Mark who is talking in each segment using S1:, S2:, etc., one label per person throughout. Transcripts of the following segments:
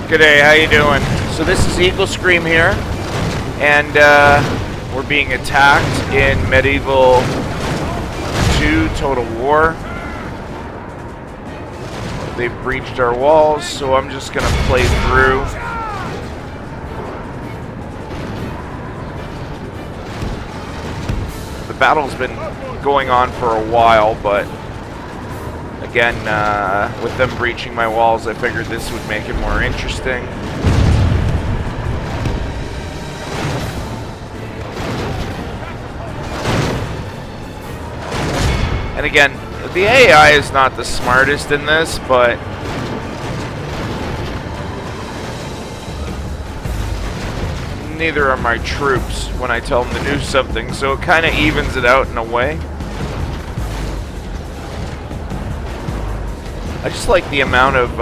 S1: G'day, how you doing? So this is Eagle Scream here, and we're being attacked in Medieval 2 Total War. They've breached our walls, so I'm just gonna play through. The battle's been going on for a while, but again, with them breaching my walls, I figured this would make it more interesting. And again, the AI is not the smartest in this, but neither are my troops when I tell them to do something, so it kind of evens it out in a way. I just like the amount of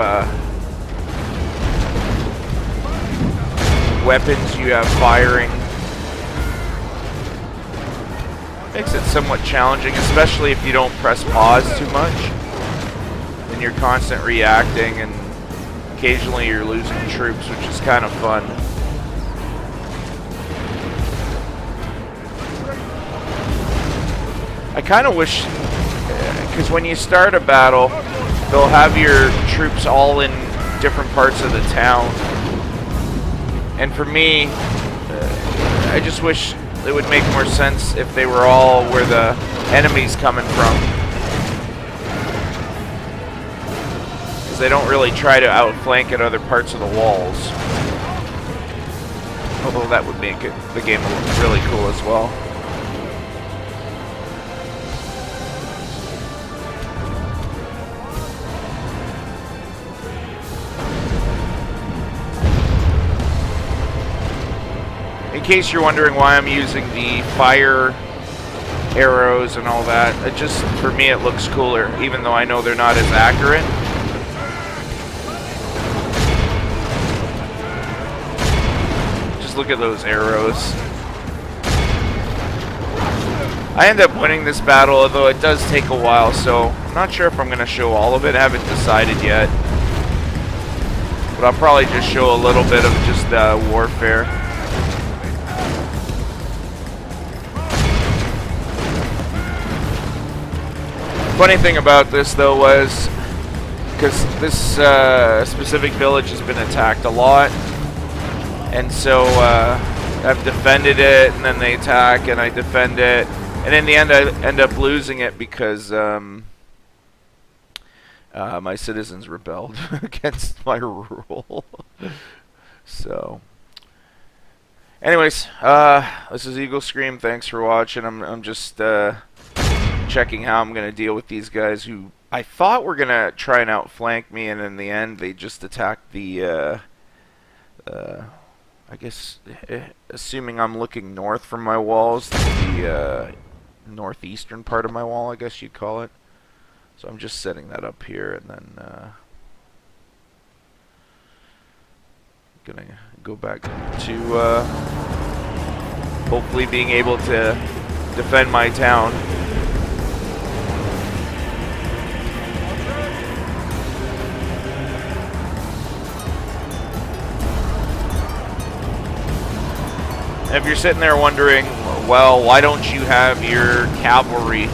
S1: weapons you have firing. Makes it somewhat challenging, especially if you don't press pause too much. And you're constant reacting, and occasionally you're losing troops, which is kind of fun. I kind of wish, because when you start a battle, they'll have your troops all in different parts of the town. And for me, I just wish it would make more sense if they were all where the enemy's coming from. Because they don't really try to outflank at other parts of the walls. Although that would make the game really cool as well. In case you're wondering why I'm using the fire arrows and all that, it just, for me, it looks cooler, even though I know they're not as accurate. Just look at those arrows. I end up winning this battle, although it does take a while, so I'm not sure if I'm going to show all of it. I haven't decided yet. But I'll probably just show a little bit of just warfare. Funny thing about this, though, was because this specific village has been attacked a lot, and so I've defended it, and then they attack, and I defend it, and in the end I end up losing it because my citizens rebelled against my rule. So, anyways, this is Eagle Scream. Thanks for watching. I'm just checking how I'm going to deal with these guys who I thought were going to try and outflank me, and in the end they just attacked the I guess, assuming I'm looking north from my walls, the northeastern part of my wall, I guess you'd call it. So I'm just setting that up here, and then gonna go back to hopefully being able to defend my town. And if you're sitting there wondering, well, why don't you have your cavalry?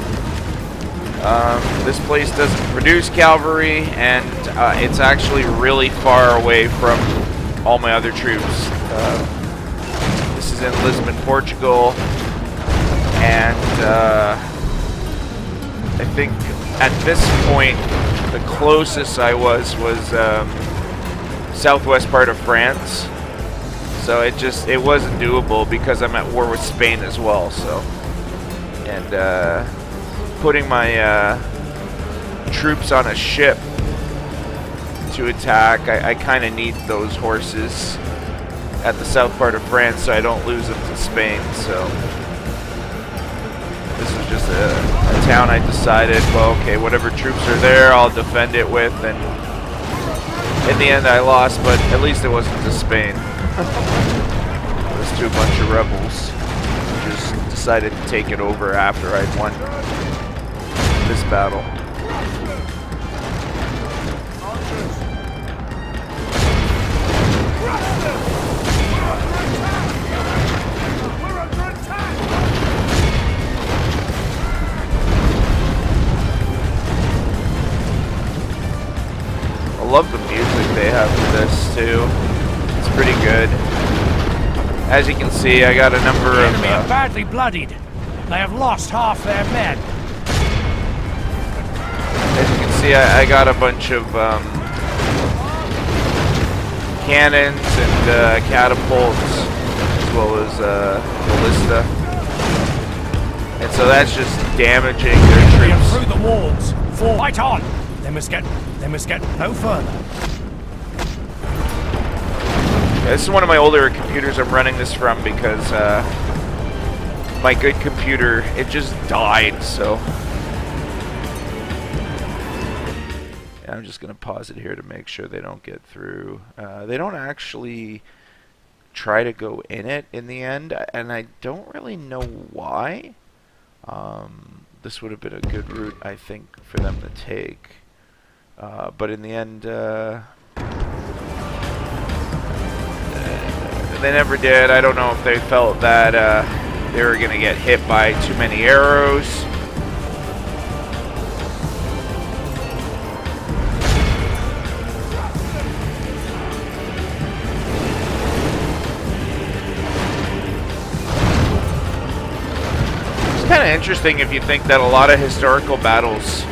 S1: This place doesn't produce cavalry, and it's actually really far away from all my other troops. This is in Lisbon, Portugal, and I think at this point the closest I was southwest part of France. So it wasn't doable because I'm at war with Spain as well. So, and putting my troops on a ship to attack, I kind of need those horses at the south part of France so I don't lose them to Spain. So this is just a town I decided, well, okay, whatever troops are there, I'll defend it with, and in the end I lost, but at least it wasn't to Spain. It was to a bunch of rebels who just decided to take it over after I'd won this battle. music they have for this too. It's pretty good. As you can see, I got a number of...
S2: The enemy are badly bloodied. They have lost half their men.
S1: As you can see, I got a bunch of cannons and catapults, as well as ballista. And so that's just damaging their
S2: They are
S1: troops.
S2: through the walls. Fight on. They must get no further.
S1: Yeah, this is one of my older computers I'm running this from because my good computer, it just died, so. Yeah, I'm just going to pause it here to make sure they don't get through. They don't actually try to go in it in the end, and I don't really know why. This would have been a good route, I think, for them to take. But in the end, they never did. I don't know if they felt that they were going to get hit by too many arrows. It's kind of interesting if you think that a lot of historical battles,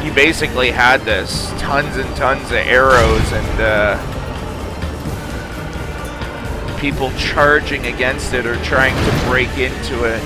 S1: you basically had this tons and tons of arrows and people charging against it or trying to break into it.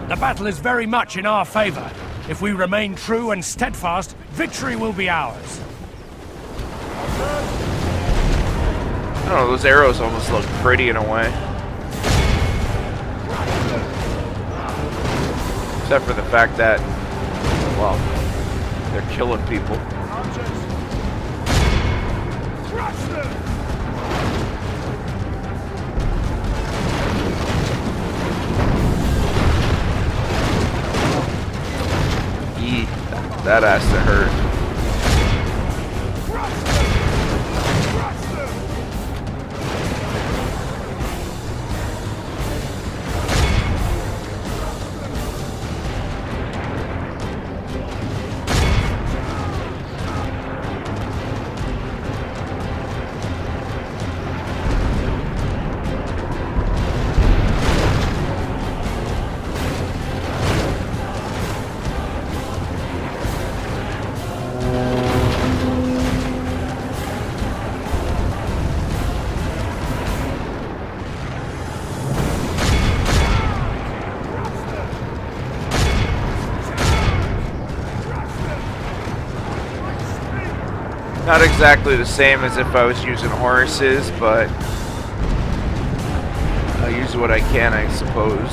S2: The battle is very much in our favor. If we remain true and steadfast, victory will be ours.
S1: I don't know, those arrows almost look pretty in a way. Except for the fact that, well, they're killing people. That has to hurt. Not exactly the same as if I was using horses, but I'll use what I can, I suppose.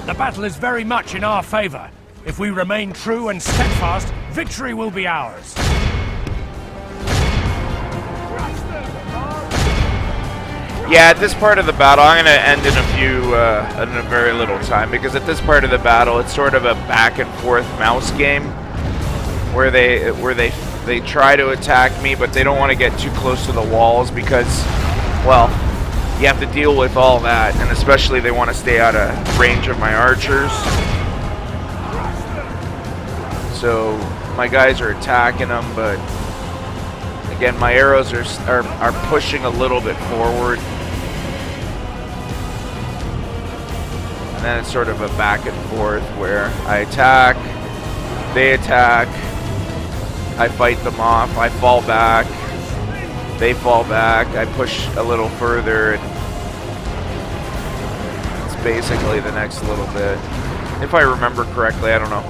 S2: The battle is very much in our favor. If we remain true and steadfast, victory will be ours.
S1: Yeah, at this part of the battle, I'm going to end in a very little time, because at this part of the battle, it's sort of a back and forth mouse game where they try to attack me, but they don't want to get too close to the walls because, well, you have to deal with all that, and especially they want to stay out of range of my archers. So my guys are attacking them, but again, my arrows are pushing a little bit forward. And then it's sort of a back and forth where I attack, they attack, I fight them off, I fall back, they fall back, I push a little further, and it's basically the next little bit. If I remember correctly, I don't know.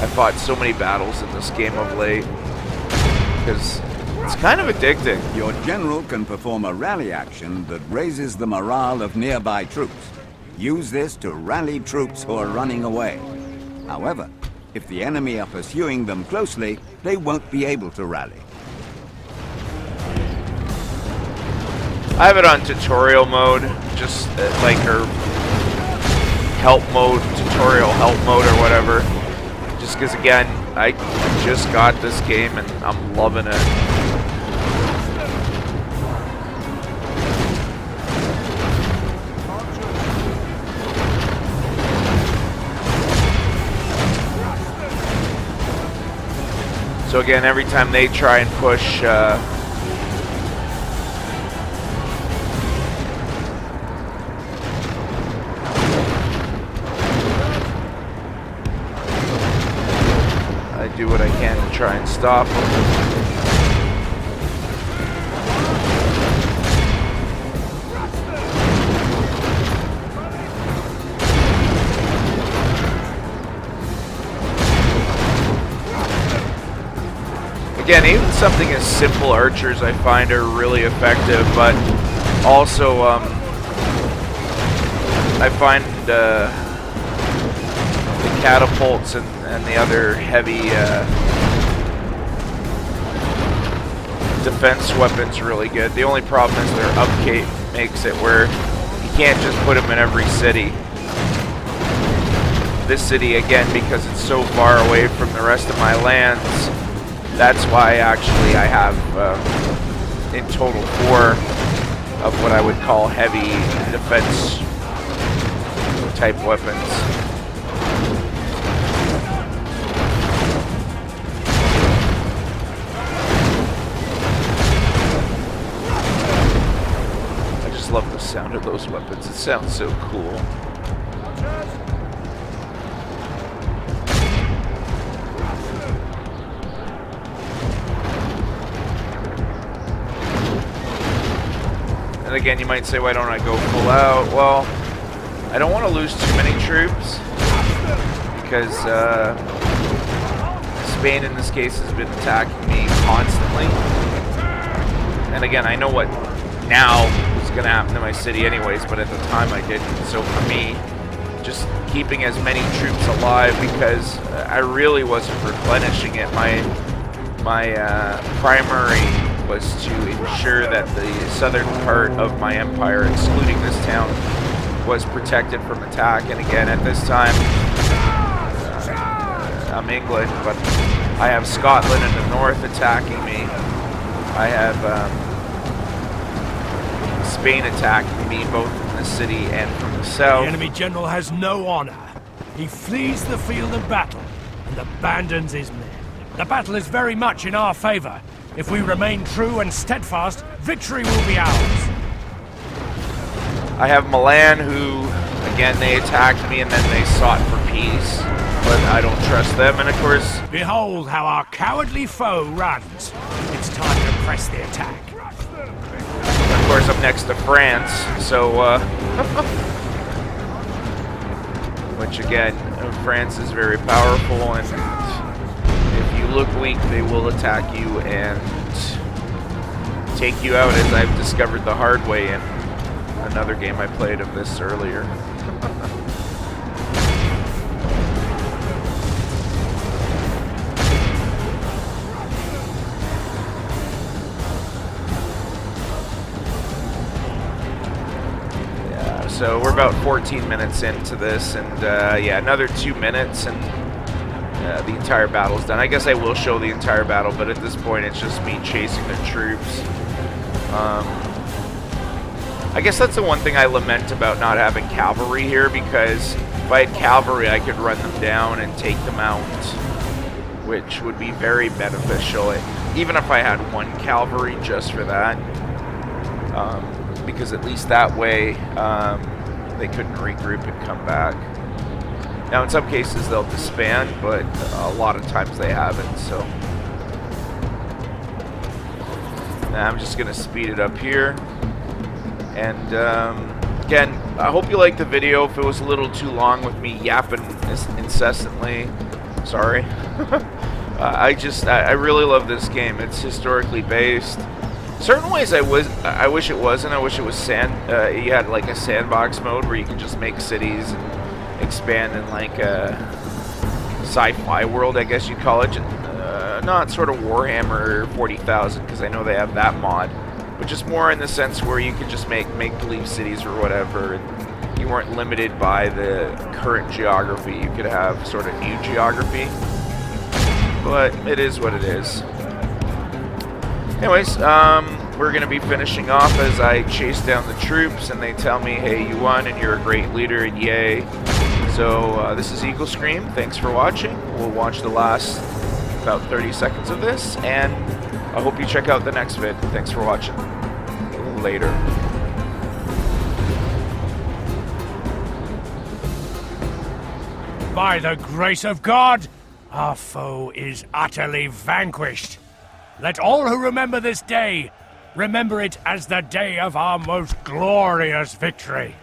S1: I fought so many battles in this game of late because it's kind of addicting.
S3: Your general can perform a rally action that raises the morale of nearby troops. Use this to rally troops who are running away. However, if the enemy are pursuing them closely, they won't be able to rally.
S1: I have it on tutorial mode, just like her help mode, tutorial help mode or whatever. Just because, again, I just got this game and I'm loving it. So again, every time they try and push I do what I can to try and stop them. Again, even something as simple archers I find are really effective, but also I find the catapults and the other heavy defense weapons really good. The only problem is their upkeep makes it where you can't just put them in every city. This city, again, because it's so far away from the rest of my lands, that's why actually I have in total 4 of what I would call heavy defense type weapons. I just love the sound of those weapons. It sounds so cool. And again, you might say, why don't I go full out? Well, I don't want to lose too many troops because Spain in this case has been attacking me constantly. And again, I know what now is going to happen to my city anyways, but at the time I didn't. So for me, just keeping as many troops alive because I really wasn't replenishing it. My primary was to ensure that the southern part of my empire, excluding this town, was protected from attack. And again, at this time, I'm England, but I have Scotland in the north attacking me. I have Spain attacking me, both in the city and from the south.
S2: The enemy general has no honor. He flees the field of battle and abandons his men. The battle is very much in our favor. If we remain true and steadfast, victory will be ours.
S1: I have Milan, who, again, they attacked me and then they sought for peace, but I don't trust them. And of course,
S2: Behold how our cowardly foe runs. It's time to press the attack.
S1: of course, I'm next to France, so which again, France is very powerful, and if you look weak, they will attack you and take you out, as I've discovered the hard way in another game I played of this earlier. Yeah, so we're about 14 minutes into this, and yeah, another 2 minutes, and the entire battle's done. I guess I will show the entire battle, but at this point it's just me chasing the troops. I guess that's the one thing I lament about not having cavalry here, because if I had cavalry I could run them down and take them out, which would be very beneficial, even if I had 1 cavalry just for that, because at least that way they couldn't regroup and come back. Now, in some cases, they'll disband, but a lot of times they haven't, so. Now, I'm just going to speed it up here. And, again, I hope you liked the video. If it was a little too long with me yapping incessantly, sorry. I really love this game. It's historically based. Certain ways I wish it wasn't. I wish it was you had like a sandbox mode where you can just make cities and expand in like a sci-fi world, I guess you'd call it. Not sort of Warhammer 40,000, because I know they have that mod, but just more in the sense where you could just make believe cities or whatever, and you weren't limited by the current geography. You could have sort of new geography, but it is what it is. Anyways, we're going to be finishing off as I chase down the troops, and they tell me, hey, you won, and you're a great leader, and yay. So, this is Eagle Scream. Thanks for watching. We'll watch the last about 30 seconds of this, and I hope you check out the next vid. Thanks for watching. Later.
S2: By the grace of God, our foe is utterly vanquished. Let all who remember this day remember it as the day of our most glorious victory.